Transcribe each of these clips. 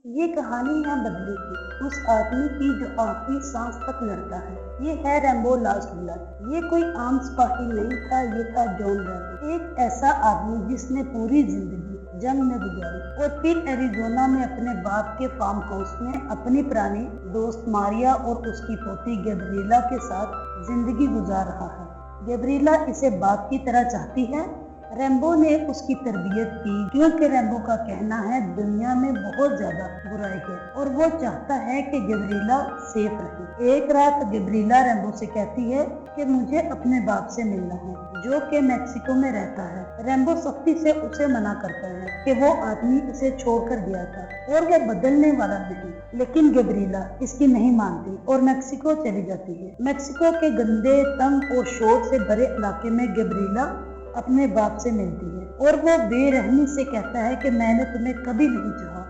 ये कहानी है बदले की, उस आदमी की जो आखिरी सांस तक लड़ता है। ये है रैम्बो लास्ट ब्लड। ये कोई आम सिपाही नहीं था, ये था जॉन रैम्बो, एक ऐसा आदमी जिसने पूरी जिंदगी जंग में गुजारी और फिर एरिज़ोना में अपने बाप के फार्म हाउस में अपनी पुरानी दोस्त मारिया और उसकी पोती गैब्रिएला के साथ जिंदगी गुजार रहा है। गैब्रिएला इसे बाप की तरह चाहती है। रैम्बो ने उसकी तरबियत की क्योंकि रैम्बो का कहना है दुनिया में बहुत ज्यादा बुराई है और वो चाहता है कि गैब्रिएला सेफ रहे। एक रात गैब्रिएला रैम्बो से कहती है कि मुझे अपने बाप से मिलना है जो कि मैक्सिको में रहता है। रैम्बो सख्ती से उसे मना करता है कि वो आदमी उसे छोड़कर गया था और वो बदलने वाला नहीं, लेकिन गैब्रिएला इसकी नहीं मानती और मैक्सिको चली जाती है। मैक्सिको के गंदे, तंग और शोर से भरे इलाके में गैब्रिएला अपने बाप से मिलती है और वो बेरहमी से कहता है कि मैंने तुम्हें कभी नहीं चाहा,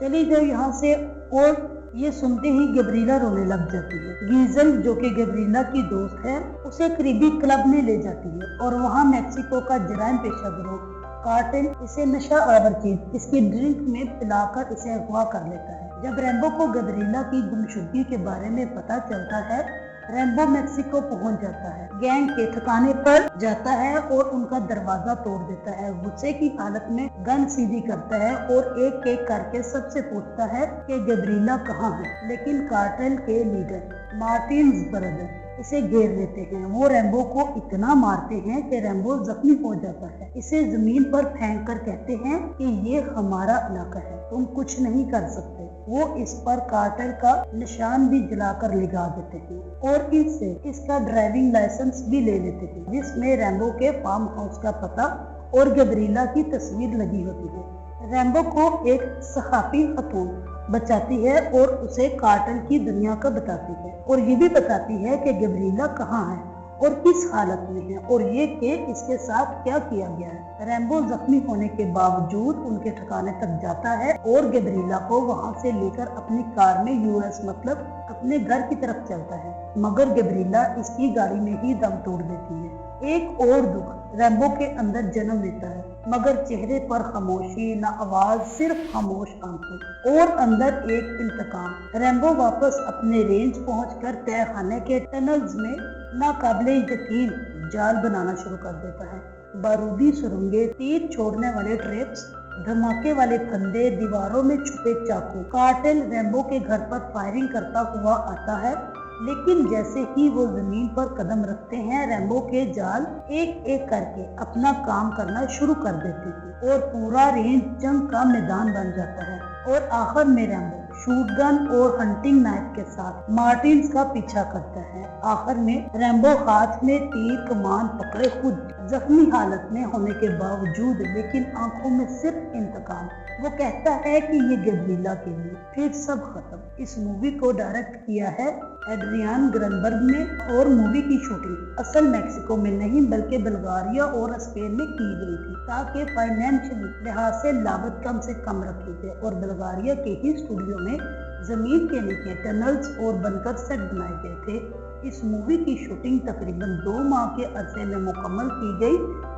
चली जाओ यहाँ से। और ये सुनते ही गैब्रिएला रोने लग जाती है। गीजल जो कि गैब्रिएला की दोस्त है उसे करीबी क्लब में ले जाती है और वहाँ मैक्सिको का जराइम पेशा गिरोह कार्टेल इसे नशा आवर चीज इसकी ड्रिंक में पिलाकर इसे अगवा कर लेता है। जब रैम्बो को गैब्रिएला की गुमशुदगी के बारे में पता चलता है, रैम्बो मैक्सिको पहुंच जाता है, गैंग के ठिकाने पर जाता है और उनका दरवाजा तोड़ देता है। गुस्से की हालत में गन सीधी करता है और एक एक करके सबसे पूछता है कि गैब्रिएला कहाँ है, लेकिन कार्टेल के लीडर मार्टिन्स ब्रदर इसे घेर लेते हैं। वो रैम्बो को इतना मारते हैं कि रैम्बो जख्मी हो जाता है। इसे जमीन पर फेंक कर कहते हैं कि ये हमारा इलाका है, तुम कुछ नहीं कर सकते। वो इस पर कार्टेल का निशान भी जलाकर लगा देते हैं और इससे इसका ड्राइविंग लाइसेंस भी ले लेते हैं, जिसमें रैम्बो के फार्म हाउस का पता और गैब्रिएला की तस्वीर लगी होती है। रैम्बो को एक सहाफी खातून बचाती है और उसे कार्टेल की दुनिया का बताती है और ये भी बताती है कि गैब्रिएला कहाँ है और किस हालत में है और ये कि इसके साथ क्या किया गया है। रैम्बो जख्मी होने के बावजूद उनके ठिकाने तक जाता है और गैब्रिएला को वहां से लेकर अपनी कार में यूएस मतलब अपने घर की तरफ चलता है, मगर गैब्रिएला इसकी गाड़ी में ही दम तोड़ देती है। एक और दुख रैम्बो के अंदर जन्म लेता है, मगर चेहरे पर खामोशी, न आवाज, सिर्फ खामोश आंखें और अंदर एक इंतकाम। रैम्बो वापस अपने रेंज पहुंचकर तहखाने के टनल्स में नाकाबिले यकीन जाल बनाना शुरू कर देता है। बारूदी सुरंगें, तीर छोड़ने वाले ट्रैप्स, धमाके वाले फंदे, दीवारों में छुपे चाकू। कार्टेल रैम्बो के घर पर फायरिंग करता हुआ आता है, लेकिन जैसे ही वो जमीन पर कदम रखते हैं, रैम्बो के जाल एक एक करके अपना काम करना शुरू कर देते हैं और पूरा रेंज जंग का मैदान बन जाता है। और आखिर में रैम्बो शूटगन और हंटिंग नाइफ के साथ मार्टिन्स का पीछा करता है। आखिर में रैम्बो हाथ में तीर कमान पकड़े खुद जख्मी हालत में होने के बावजूद, लेकिन आंखों में सिर्फ इंतकाम, वो कहता है कि ये गैब्रिएला के लिए। फिर सब खत्म। इस मूवी को डायरेक्ट किया है एड्रियन ग्रनबर्ग ने और मूवी की शूटिंग असल मैक्सिको में नहीं बल्कि बुल्गारिया और स्पेन में की गई थी, ताकि फाइनेंशियली लिहाज से लागत कम से कम रखी थी और बुल्गारिया के ही स्टूडियो में जमीन के नीचे टनल्स और बनकर सेट बनाए गए थे। इस मूवी की शूटिंग तकरीबन 2 माह के अरसे में मुकम्मल की गई।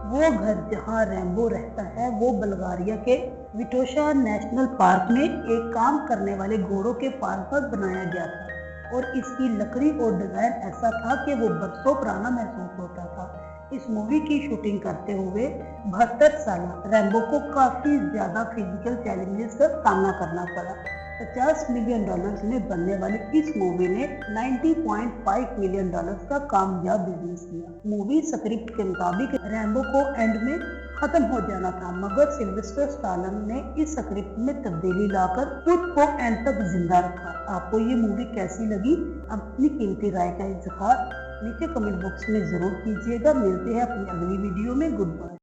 वो घर जहां रैम्बो रहता है वो बुल्गारिया के विटोशा नेशनल पार्क में एक काम करने वाले घोड़ों के फार्म पर बनाया गया था और इसकी लकड़ी और डिजाइन ऐसा था कि वो बरसों पुराना महसूस होता था। इस मूवी की शूटिंग करते हुए 72 साल रैम्बो को काफी ज्यादा फिजिकल चैलेंजेस का सामना करना पड़ा। $50 मिलियन में बनने वाली इस मूवी ने $90.5 मिलियन का कामयाब बिजनेस किया। मूवी स्क्रिप्ट के मुताबिक रैम्बो को एंड में खत्म हो जाना था, मगर सिल्वेस्टर स्टालोन ने इस स्क्रिप्ट में तब्दीली लाकर खुद को एंड तक जिंदा रखा। आपको ये मूवी कैसी लगी? अपनी कीमती राय का इजहार नीचे कमेंट बॉक्स में जरूर कीजिएगा। मिलते हैं अपनी अगली वीडियो में। Good bye.